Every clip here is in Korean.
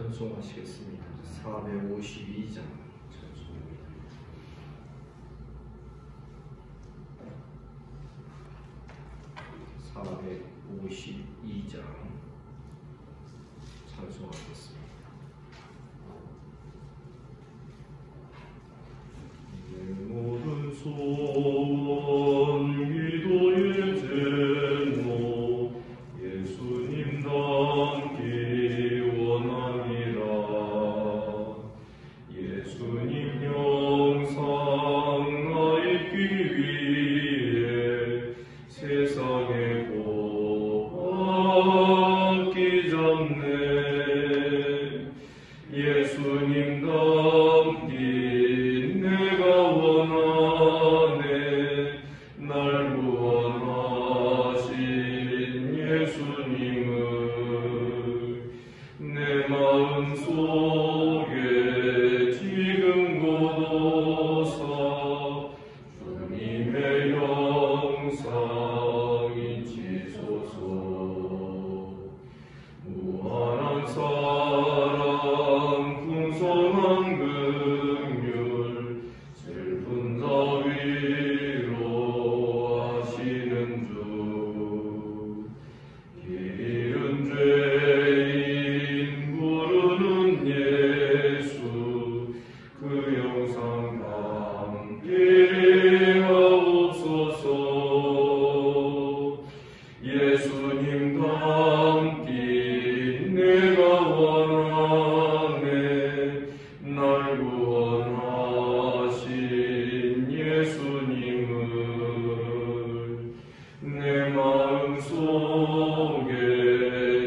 찬송하시겠습니다. 452장 찬송입니다. 452장 찬송하겠습니다. 내 모든 소원 기도의 제목 예수님 닮기 원하니라. 예수님 영상 나 입기 위해 세상에 고학기 잡네. 예수님 닮기 내가 원하네. 날 구원하신 예수님을 내 마음 속에 지금 고도사 주님의 영상이 지소서. 무한한 사랑 풍성한 긍휼 슬픈 자 위로하시는 주. 길 잃은 죄인 부르는 예수 그 영상 담게 하옵소서. 예수님 닮기 내가 원하네. 날 구원하신 예수님을 내 마음 속에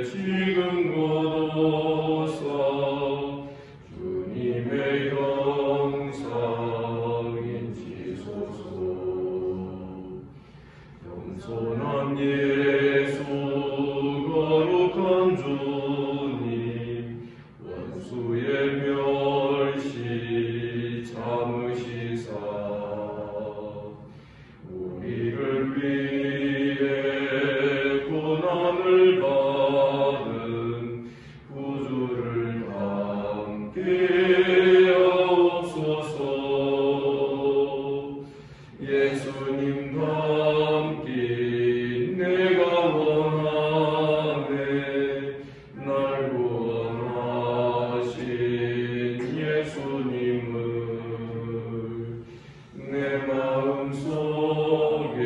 지금 고도사 주님의 영상인 지소서. 겸손한 예수 거룩한 주님 원수의 멸시 참으시사 우리를 위해 고난을 받은 구주를 함께 하옵소서. 예수님 닮기 내가 원하네. 날 구원하신 예수님을 내 마음 속에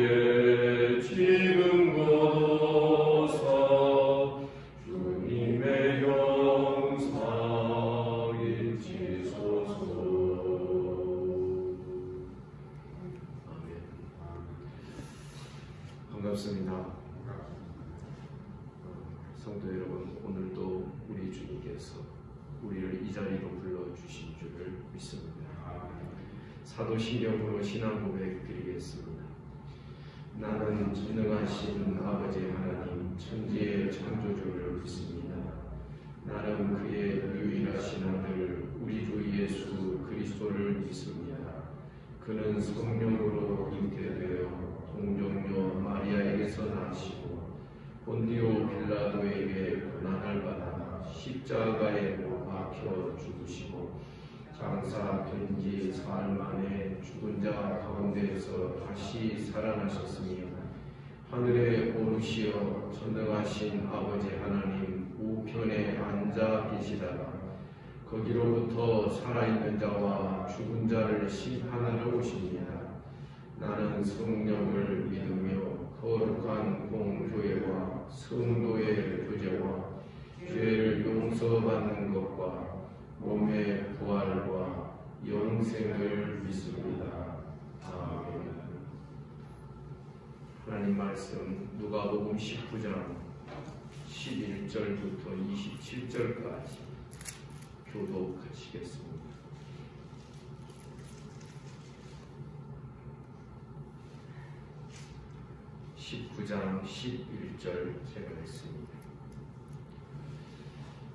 지금 고도사 주님의 영상인 지소서. 아멘. 반갑습니다. 성도 여러분, 오늘도 우리 주님께서 우리를 이 자리로 불러주신 줄을 믿습니다. 사도신경으로 신앙 고백 드리겠습니다. 나는 전능하신 아버지 하나님 천지의 창조주를 믿습니다. 나는 그의 유일하신 아들 우리 주 예수 그리스도를 믿습니다. 그는 성령으로 잉태되어 동정녀 마리아에게서 나시고 본디오 빌라도에게 고난을 받아 십자가에 못 박혀 죽으시고 장사된 지 사흘 만에 죽은 자 가운데에서 다시 살아나셨으며 하늘에 오르시어 전능하신 아버지 하나님 우편에 앉아 계시다가 거기로부터 살아있는 자와 죽은 자를 심판하러 오십니다. 나는 성령을 믿으며 거룩한 공교회와 성도의 교제와 죄를 용서받는 것과 몸의 부활과 영생을 믿습니다. 아멘. 하나님 말씀 누가복음 19장 11절부터 27절까지 교독하시겠습니다. 19장 11절 제가 했습니다.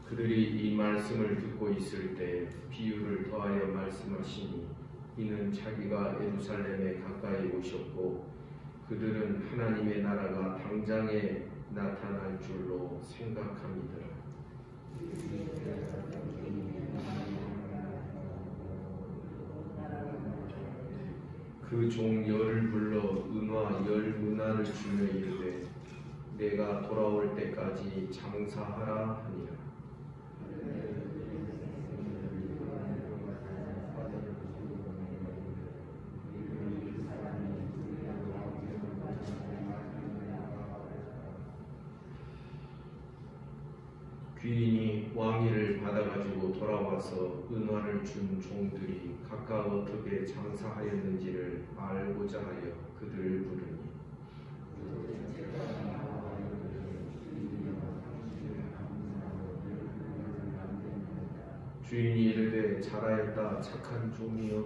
그들이 이 말씀을 듣고 있을 때 비유를 더하여 말씀하시니 이는 자기가 예루살렘에 가까이 오셨고 그들은 하나님의 나라가 당장에 나타날 줄로 생각합니다. 그 종 열을 불러 은화 열 문화를 주며 이르되 내가 돌아올 때까지 장사하라 하니라. 귀인이 왕위를 받아가지고 돌아와서 은화를 준 종들이 각각 어떻게 장사하였는지를 알고자 하여 그들을 부르니 주인이 이르되 잘하였다 착한 종이여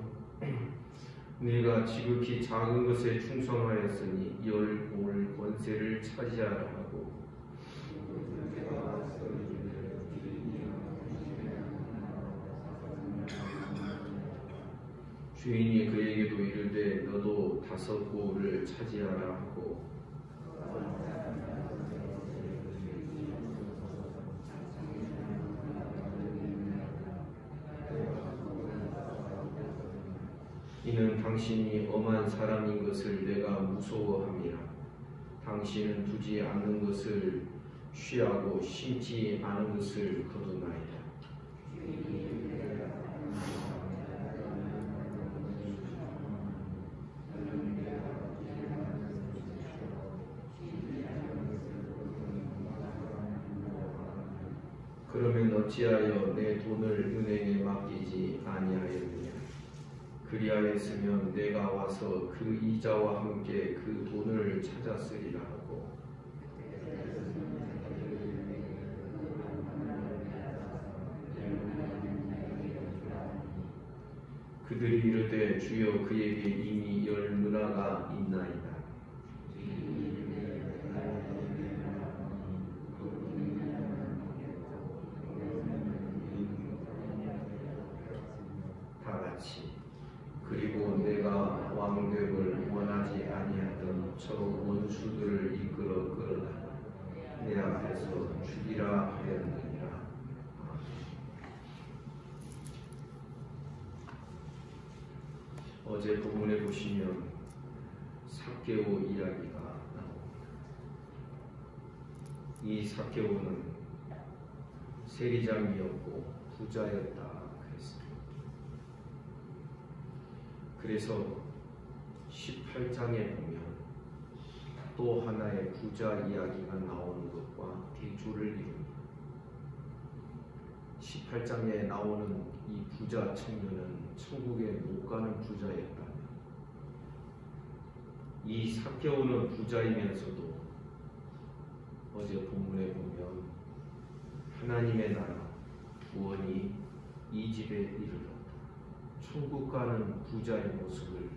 네가 지극히 작은 것에 충성하였으니 열 올 권세를 차지하라 하고 주인이 그에게도 이르되 너도 5 고을을 차지하라 하고 이는 당신이 엄한 사람인 것을 내가 무서워함이라. 당신은 두지 않는 것을 취하고 심지 않은 것을 거두나이다. 그러면 어찌하여 내 돈을 은행에 맡기지 아니하였느냐? 그리하였으면 내가 와서 그 이자와 함께 그 돈을 찾았으리라 하고 그들이 이르되 주여 그에게 이미 열 문화가 있나이다. 그리고 내가 왕됨을 원하지 아니하던 저 원수들을 이끌어 끌어다 내 앞에서 죽이라 하였느니라. 어제 본문에 보시면 삭개오 이야기가 나옵니다. 이 삭개오는 세리장이었고 부자였다. 그래서 18장에 보면 또 하나의 부자 이야기가 나오는 것과 대조를 이룹니다. 18장에 나오는 이 부자 청년은 천국에 못 가는 부자였다면 이 삭개오는 부자이면서도 어제 본문에 보면 하나님의 나라 구원이 이 집에 이르렀다. 천국 가는 부자의 모습을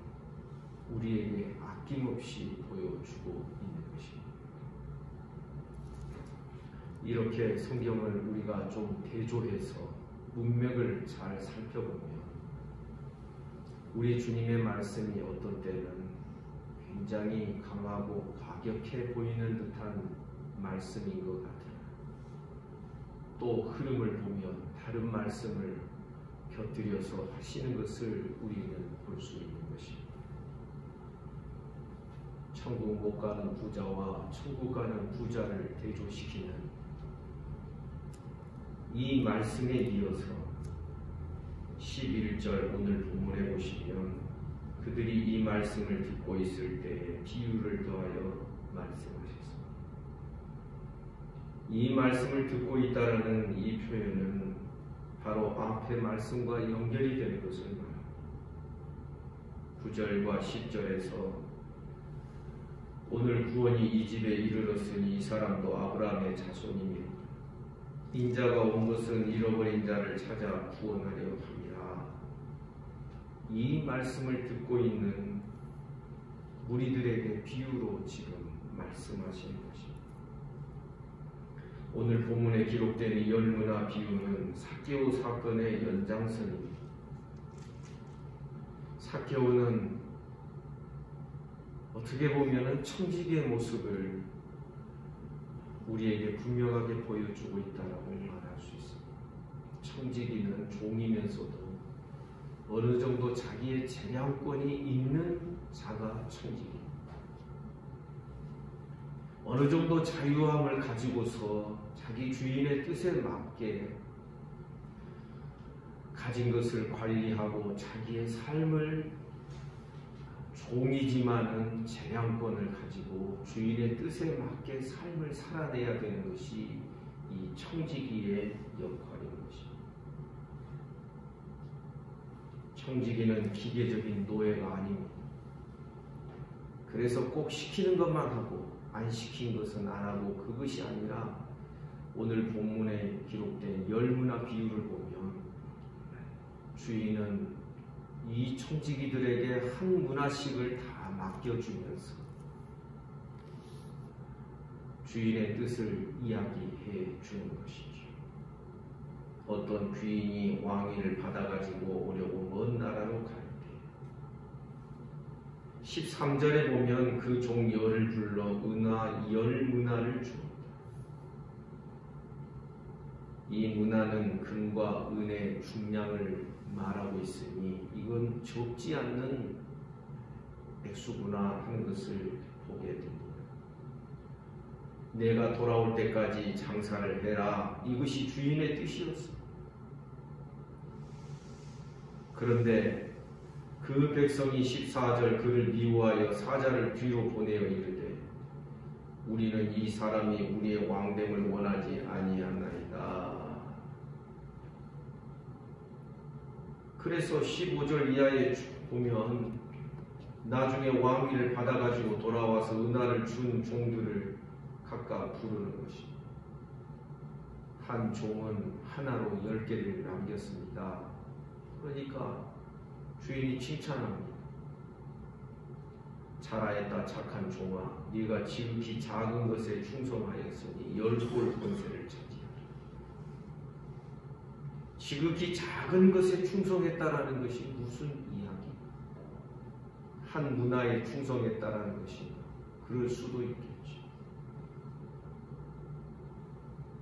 우리에게 아낌없이 보여주고 있는 것입니다. 이렇게 성경을 우리가 좀 대조해서 문맥을 잘 살펴보면 우리 주님의 말씀이 어떤 때는 굉장히 강하고 과격해 보이는 듯한 말씀인 것 같아요. 또 흐름을 보면 다른 말씀을 곁들여서 하시는 것을 우리는 볼 수 있는 것입니다. 천국 못 가는 부자와 천국 가는 부자를 대조시키는 이 말씀에 이어서 11절 오늘 본문에 보시면 그들이 이 말씀을 듣고 있을 때에 비유를 더하여 말씀하셨습니다. 이 말씀을 듣고 있다라는 이 표현은 바로 앞의 말씀과 연결이 되는 것을 말합니다. 9절과 10절에서 오늘 구원이 이 집에 이르렀으니 이 사람도 아브라함의 자손이며 인자가 온 것은 잃어버린 자를 찾아 구원하려 함이라. 이 말씀을 듣고 있는 무리들에게 비유로 지금 말씀하시는 것입니다. 오늘 본문에 기록된 이 열문화 비유는 삭개오 사건의 연장선입니다. 삭개오는 어떻게 보면 청지기의 모습을 우리에게 분명하게 보여주고 있다라고 말할 수 있습니다. 청지기는 종이면서도 어느 정도 자기의 재량권이 있는 자가 청지기, 어느 정도 자유함을 가지고서 자기 주인의 뜻에 맞게 가진 것을 관리하고 자기의 삶을 종이지만은 재량권을 가지고 주인의 뜻에 맞게 삶을 살아내야 되는 것이 이 청지기의 역할인 것입니다. 청지기는 기계적인 노예가 아닙니다. 그래서 꼭 시키는 것만 하고 안 시킨 것은 안 하고, 그것이 아니라 오늘 본문에 기록된 열문화 비유를 보면 주인은 이 청지기들에게 한 문화씩을 다 맡겨주면서 주인의 뜻을 이야기해 주는 것이죠. 어떤 귀인이 왕위를 받아가지고 오려고 먼 나라로 갈 때 13절에 보면 그 종 열을 불러 은화 열문화를 주었다. 이 문화는 금과 은의 중량을 말하고 있으니 이건 적지 않는 액수구나 하는 것을 보게 됩니다. 내가 돌아올 때까지 장사를 해라, 이것이 주인의 뜻이었습니다. 그런데 그 백성이 14절 그를 미워하여 사자를 뒤로 보내어 이르되 우리는 이 사람이 우리의 왕됨을 원하지 아니하나이다. 그래서 15절 이하에 보면 나중에 왕위를 받아가지고 돌아와서 은하를 준 종들을 각각 부르는 것입니다. 한 종은 하나로 10개를 남겼습니다. 그러니까 주인이 칭찬합니다. 잘하였다 착한 종아, 네가 지극히 작은 것에 충성하였으니 10골 권세를 차지하라. 지극히 작은 것에 충성했다라는 것이 무슨 이야기입니까? 한 문화에 충성했다라는 것인가? 그럴 수도 있겠죠.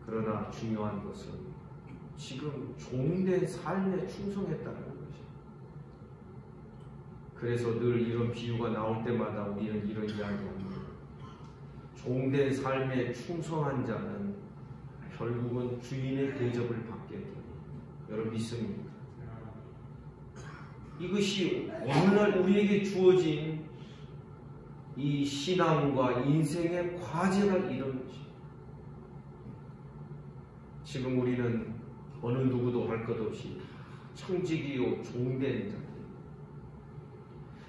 그러나 중요한 것은 지금 종된 삶에 충성했다는 것입니다. 그래서 늘 이런 비유가 나올 때마다 우리는 이런 이야기합니다. 종된 삶에 충성한 자는 결국은 주인의 대접을 받게 됩니다. 여러분 믿습니까? 이것이 오늘날 우리에게 주어진 이 신앙과 인생의 과제가 이런 것입니다. 지금 우리는 어느 누구도 할 것 없이 청지기요 종된 자.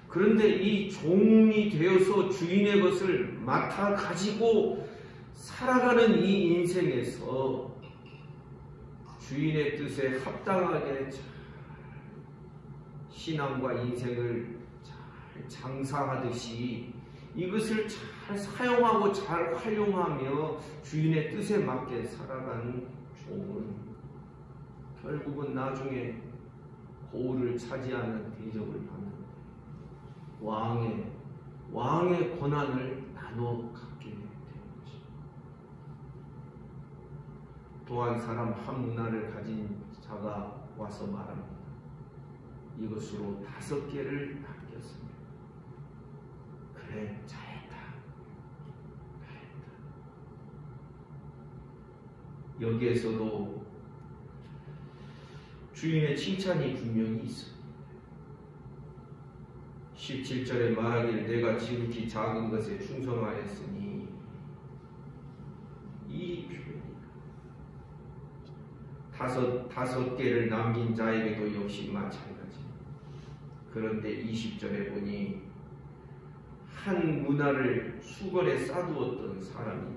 그런데 이 종이 되어서 주인의 것을 맡아 가지고 살아가는 이 인생에서 주인의 뜻에 합당하게 잘 신앙과 인생을 잘 장사하듯이 이것을 잘 사용하고 잘 활용하며 주인의 뜻에 맞게 살아가는 종은 결국은 나중에 고을을 차지하는 대접을 받는 왕의 권한을 나눠 갖게 되는 것입니다. 또한 사람 한 문화를 가진 자가 와서 말합니다. 이것으로 5개를 남겼습니다. 그래, 잘했다. 여기에서도 주인의 칭찬이 분명히 있습니다. 17절에 말하기를 내가 지극히 작은 것에 충성하였으니, 이 표현입니다. 5개를 남긴 자에게도 역시 마찬가지입니다. 그런데 20절에 보니 한 문화를 수건에 싸두었던 사람이,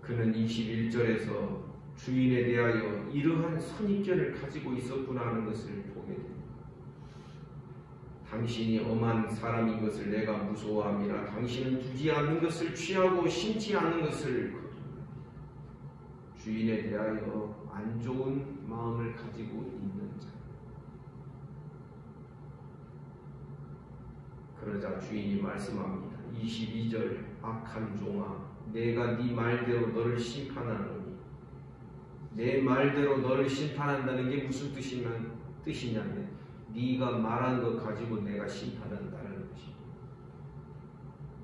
그는 21절에서 주인에 대하여 이러한 선입견을 가지고 있었구나 하는 것을 보게 됩니다. 당신이 엄한 사람인 것을 내가 무서워함이라. 당신은 두지 않는 것을 취하고 심지 않는 것을 거두라. 주인에 대하여 안 좋은 마음을 가지고 있는 자. 그러자 주인이 말씀합니다. 22절 악한 종아, 내가 네 말대로 너를 심판하노니. 내 말대로 너를 심판한다는 게 무슨 뜻이냐면 네가 말한 것 가지고 내가 심판한다는 것입니다.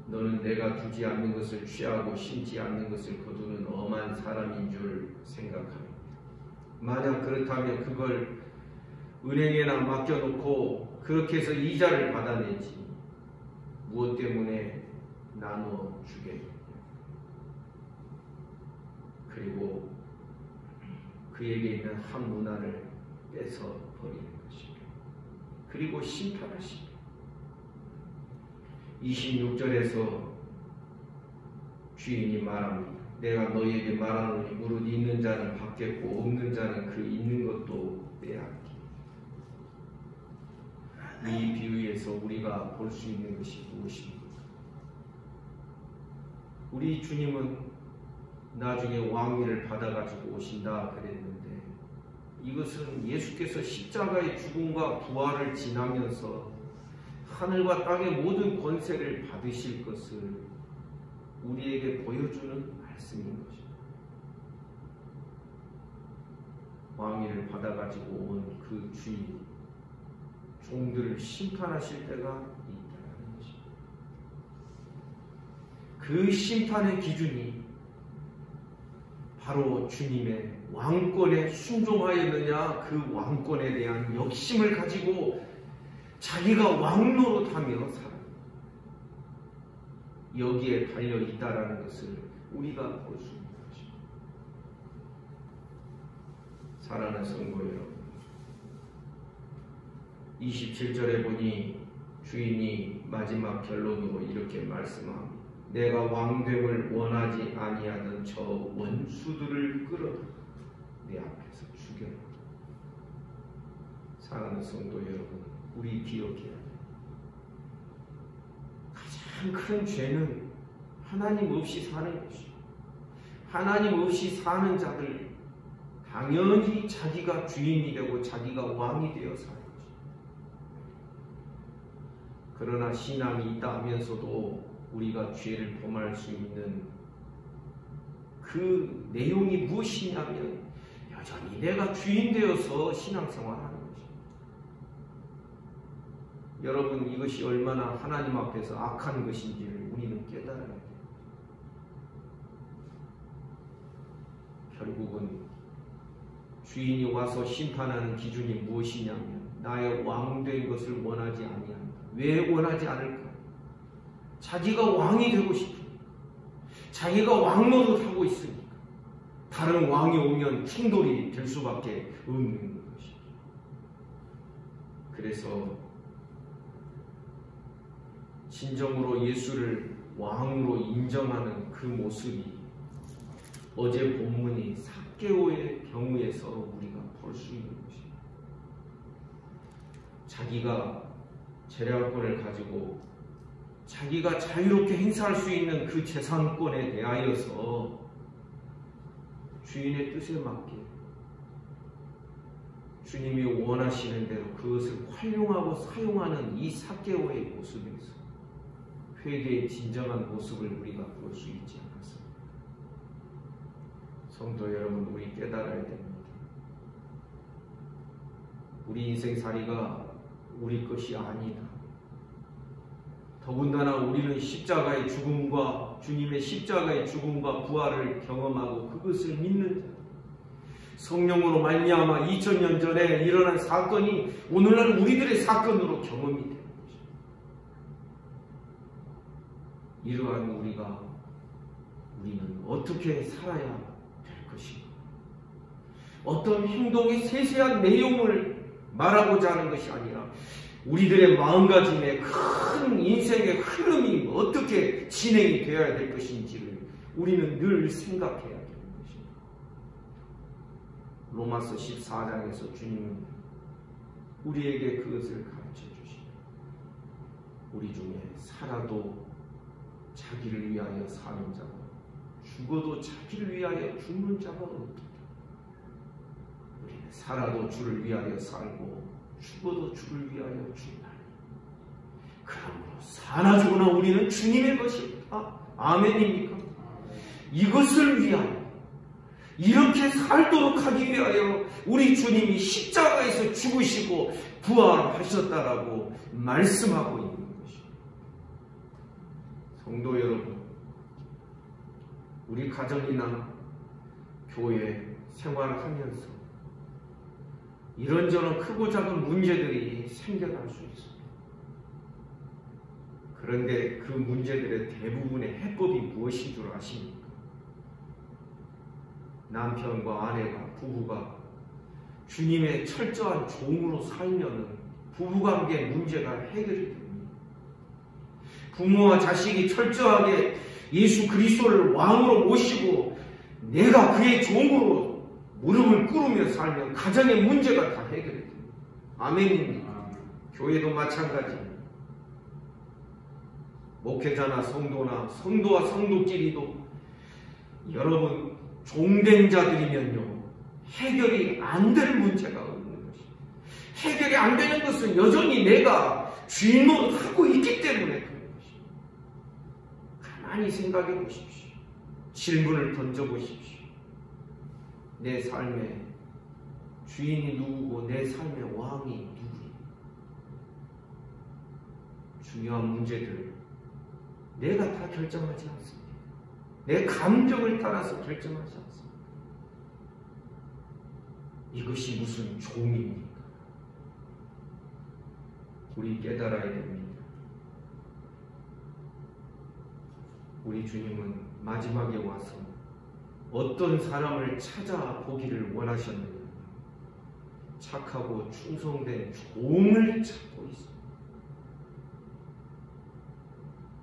너는 내가 두지 않는 것을 취하고 심지 않는 것을 거두는 엄한 사람인 줄 생각합니다. 만약 그렇다면 그걸 은행에나 맡겨놓고 그렇게 해서 이자를 받아내지 무엇 때문에 나눠 주겠느냐. 그리고 그에게 있는 한 문화를 뺏어 버리는 것입니다. 그리고 심판하십니다. 26절에서 주인이 말합니다. 내가 너희에게 말하노니 무릇 있는 자는 받겠고 없는 자는 그 있는 것도 빼앗기. 이 비유에서 우리가 볼 수 있는 것이 무엇입니까? 우리 주님은 나중에 왕위를 받아가지고 오신다 그랬는데 이것은 예수께서 십자가의 죽음과 부활을 지나면서 하늘과 땅의 모든 권세를 받으실 것을 우리에게 보여주는 말씀인 것입니다. 왕위를 받아가지고 온 그 주인이 종들을 심판하실 때가 있다는 것입니다. 그 심판의 기준이 바로 주님의 왕권에 순종하였느냐, 그 왕권에 대한 역심을 가지고 자기가 왕노릇하며 살아 여기에 달려 있다라는 것을 우리가 볼 수 있는 것입니다. 사랑하는 성도 여러분, 27절에 보니 주인이 마지막 결론으로 이렇게 말씀합니다. 내가 왕됨을 원하지 아니하던 저 원수들을 끌어다 내 앞에서 죽여라. 사랑하는 성도 여러분, 우리 기억해야 돼요. 가장 큰 죄는 하나님 없이 사는 것이죠. 하나님 없이 사는 자들 당연히 자기가 주인이 되고 자기가 왕이 되어 사는 것이죠. 그러나 신앙이 있다 하면서도 우리가 죄를 범할 수 있는 그 내용이 무엇이냐면 여전히 내가 주인 되어서 신앙생활하는 것입니다. 여러분, 이것이 얼마나 하나님 앞에서 악한 것인지를 우리는 깨달아야 돼요. 결국은 주인이 와서 심판하는 기준이 무엇이냐면 나의 왕된 것을 원하지 아니한다. 왜 원하지 않을까? 자기가 왕이 되고 싶으니까. 자기가 왕노릇하고 있으니까. 다른 왕이 오면 충돌이 될 수밖에 없는 것이죠. 그래서 진정으로 예수를 왕으로 인정하는 그 모습이 어제 본문이 삭개오의 경우에서 우리가 볼 수 있는 것입니다. 자기가 재량권을 가지고 자기가 자유롭게 행사할 수 있는 그 재산권에 대하여서 주인의 뜻에 맞게 주님이 원하시는 대로 그것을 활용하고 사용하는 이 삭개오의 모습에서 회개의 진정한 모습을 우리가 볼 수 있지 않았습니다. 성도 여러분, 우리 깨달아야 됩니다. 우리 인생살이가 우리 것이 아니다. 더군다나 우리는 십자가의 죽음과 주님의 십자가의 죽음과 부활을 경험하고 그것을 믿는 자, 성령으로 말미암아 2000년 전에 일어난 사건이 오늘날 우리들의 사건으로 경험이 되는 것입니다. 이러한 우리는 어떻게 살아야 될 것인가? 어떤 행동의 세세한 내용을 말하고자 하는 것이 아니라 우리들의 마음가짐의 큰 인생의 흐름이 어떻게 진행이 되어야 될 것인지를 우리는 늘 생각해야 되는 것입니다. 로마서 14장에서 주님은 우리에게 그것을 가르쳐 주십니다. 우리 중에 살아도 자기를 위하여 사는 자가 죽어도 자기를 위하여 죽는 자가 없다. 우리는 살아도 주를 위하여 살고 죽어도 주를 위하여 죽나니 그러므로 사나 죽으나 우리는 주님의 것이다. 아멘입니까? 이것을 위하여, 이렇게 살도록 하기 위하여 우리 주님이 십자가에서 죽으시고 부활하셨다라고 말씀하고 있는 것입니다. 성도 여러분, 우리 가정이나 교회 생활하면서 이런저런 크고 작은 문제들이 생겨날 수 있습니다. 그런데 그 문제들의 대부분의 해법이 무엇인 줄 아십니까? 남편과 아내가, 부부가 주님의 철저한 종으로 살면은 부부관계 문제가 해결이 됩니다. 부모와 자식이 철저하게 예수 그리스도를 왕으로 모시고 내가 그의 종으로 무릎을 꿇으며 살면 가정의 문제가 다 해결이 됩니다. 아멘입니다. 교회도 마찬가지입니다. 목회자나 성도나 성도와 성도끼리도 여러분 종된 자들이면요 해결이 안 될 문제가 없는 것입니다. 해결이 안 되는 것은 여전히 내가 주인 노릇하고 있기 때문에 그런 것입니다. 가만히 생각해 보십시오. 질문을 던져보십시오. 내 삶의 주인이 누구고 내 삶의 왕이 누구입니까? 중요한 문제들을 내가 다 결정하지 않습니다. 내 감정을 따라서 결정하지 않습니다. 이것이 무슨 종입니까? 우리 깨달아야 됩니다. 우리 주님은 마지막에 와서 어떤 사람을 찾아보기를 원하셨느냐? 착하고 충성된 종을 찾고 있습니다.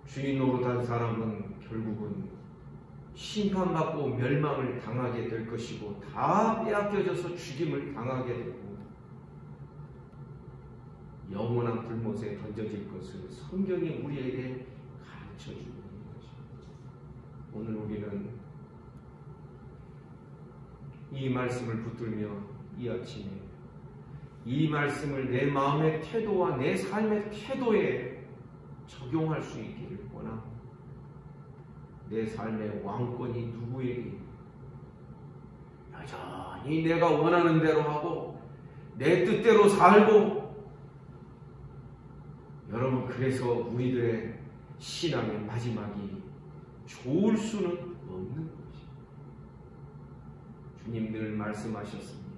주인 노릇한 사람은 결국은 심판받고 멸망을 당하게 될 것이고 다 빼앗겨져서 죽임을 당하게 되고 영원한 불못에 던져질 것을 성경이 우리에게 가르쳐주고 있는 것입니다. 오늘 우리는 이 말씀을 붙들며 이 아침에 이 말씀을 내 마음의 태도와 내 삶의 태도에 적용할 수 있기를 원합니다. 내 삶의 왕권이 누구에게 여전히 내가 원하는 대로 하고 내 뜻대로 살고 여러분 그래서 우리들의 신앙의 마지막이 좋을 수는 없는 것입니다. 주님 늘 말씀하셨습니다.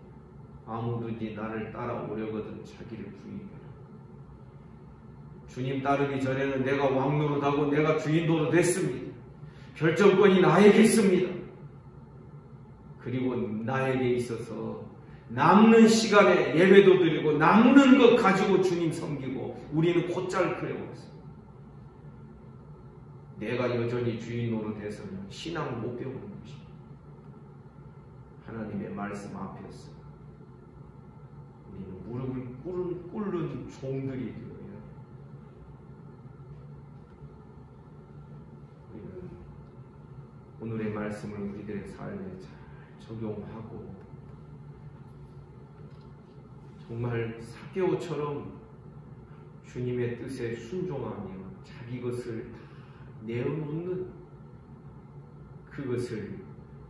아무든지 나를 따라오려거든 자기를 부인해라. 주님 따르기 전에는 내가 왕노릇하고 내가 주인 노릇했습니다. 결정권이 나에게 있습니다. 그리고 나에게 있어서 남는 시간에 예배도 드리고 남는 것 가지고 주님 섬기고 우리는 곧잘 그래왔습니다. 내가 여전히 주인 노릇해서는 신앙을 못 배우는 것입니다. 하나님의 말씀 앞에서 우리는 무릎을 꿇는 종들이 되어야 우리는 오늘의 말씀을 우리들의 삶에 잘 적용하고 정말 삭개오처럼 주님의 뜻에 순종하며 자기 것을 다 내어놓는 그것을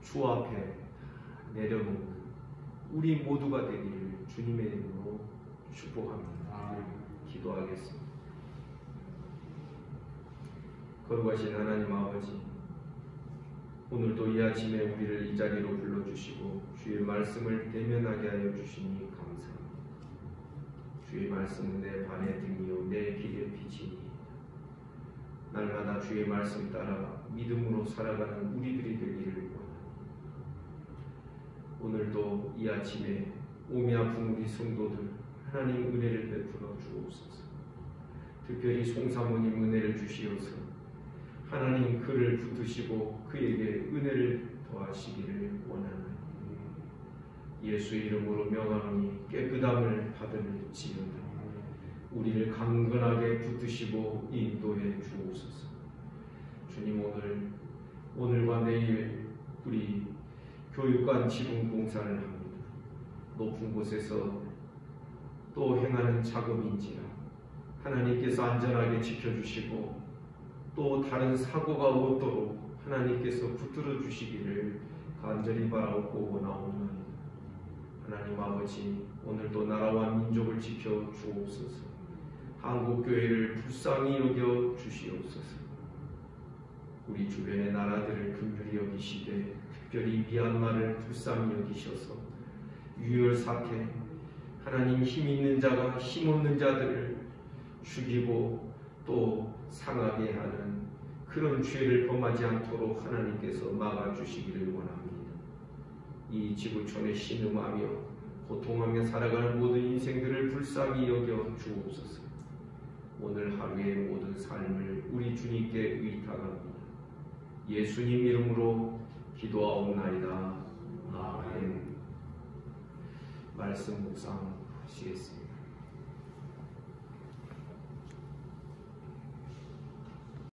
주 앞에 내려놓는 우리 모두가 되기를 주님의 이름으로 축복합니다. 기도하겠습니다. 거룩하신 하나님 아버지, 오늘도 이 아침에 우리를 이 자리로 불러주시고 주의 말씀을 대면하게 하여 주시니 감사합니다. 주의 말씀은 내 발의 등이요 내 길의 빛이니 날마다 주의 말씀 따라 믿음으로 살아가는 우리들이 되기를 원합니다. 오늘도 이 아침에 몸이 아픈 우리 성도들 하나님 은혜를 베풀어 주옵소서. 특별히 송사모님 은혜를 주시어서 하나님 그를 붙드시고 그에게 은혜를 더하시기를 원하나니 예수 이름으로 명하노니 깨끗함을 받을지어다. 우리를 강건하게 붙드시고 인도해 주옵소서. 주님 오늘과 내일 우리 교육관 지붕 공사를 합니다. 높은 곳에서 또 행하는 작업인지라 하나님께서 안전하게 지켜주시고 또 다른 사고가 없도록 하나님께서 붙들어 주시기를 간절히 바라고 원하옵나이다. 하나님 아버지, 오늘도 나라와 민족을 지켜 주옵소서. 한국교회를 불쌍히 여겨 주시옵소서. 우리 주변의 나라들을 긍휼히 여기시되 특별히 미얀마를 불쌍히 여기셔서 유혈 사태, 하나님 힘 있는 자가 힘 없는 자들을 죽이고 또 상하게 하는 그런 죄를 범하지 않도록 하나님께서 막아주시기를 원합니다. 이 지구촌에 신음하며 고통하며 살아가는 모든 인생들을 불쌍히 여겨 주옵소서. 오늘 하루의 모든 삶을 우리 주님께 의탁합니다. 예수님 이름으로 기도하옵나이다. 아멘. 말씀 묵상하시겠습니다.